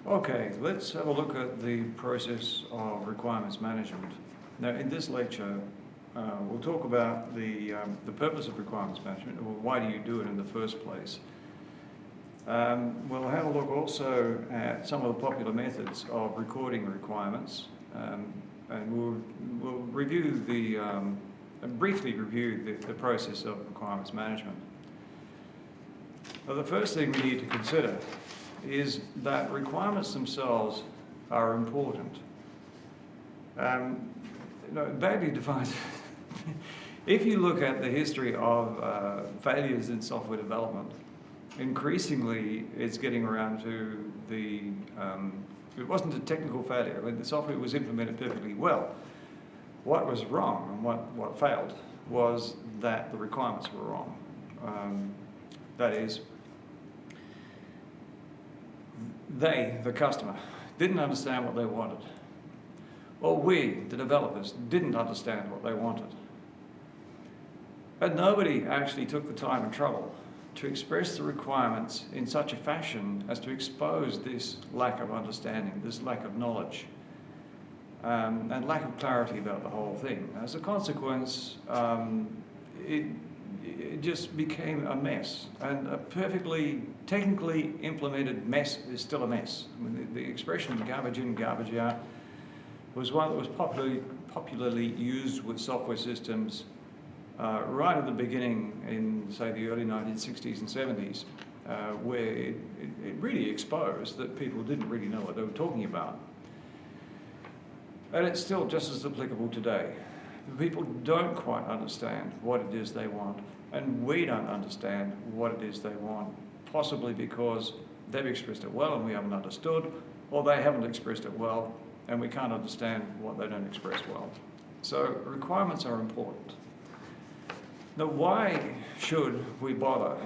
Okay, let's have a look at the process of requirements management. Now, in this lecture, we'll talk about the purpose of requirements management, or why do you do it in the first place. We'll have a look also at some of the popular methods of recording requirements, and we'll review briefly review the process of requirements management. Well, the first thing we need to consider is that requirements themselves are important. Badly defined, if you look at the history of failures in software development, increasingly it's getting around to it wasn't a technical failure. I mean, the software was implemented perfectly well. What was wrong and what failed was that the requirements were wrong. That is, the customer, didn't understand what they wanted. Or we, the developers, didn't understand what they wanted. And nobody actually took the time and trouble to express the requirements in such a fashion as to expose this lack of understanding, this lack of knowledge, and lack of clarity about the whole thing. As a consequence, it just became a mess, and a perfectly technically implemented mess is still a mess. I mean, the expression garbage in, garbage out was one that was popularly used with software systems right at the beginning in, say, the early 1960s and 70s, where it really exposed that people didn't really know what they were talking about. And it's still just as applicable today. People don't quite understand what it is they want, and we don't understand what it is they want, possibly because they've expressed it well and we haven't understood, or they haven't expressed it well and we can't understand what they don't express well. So requirements are important. Now, why should we bother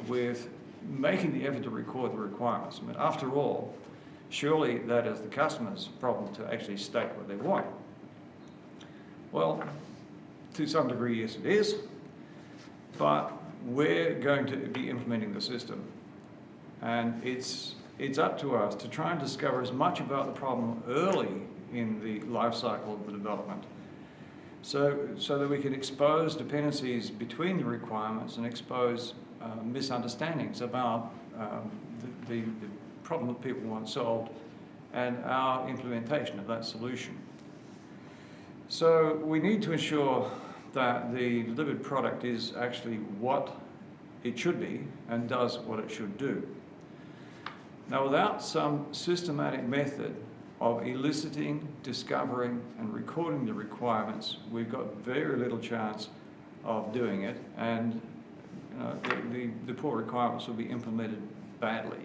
with making the effort to record the requirements? I mean, after all, surely that is the customer's problem to actually state what they want. Well, to some degree, yes, it is, but we're going to be implementing the system, and it's up to us to try and discover as much about the problem early in the life cycle of the development, so that we can expose dependencies between the requirements and expose misunderstandings about the problem that people want solved and our implementation of that solution. So we need to ensure that the delivered product is actually what it should be and does what it should do. Now, without some systematic method of eliciting, discovering, and recording the requirements, we've got very little chance of doing it, and the poor requirements will be implemented badly.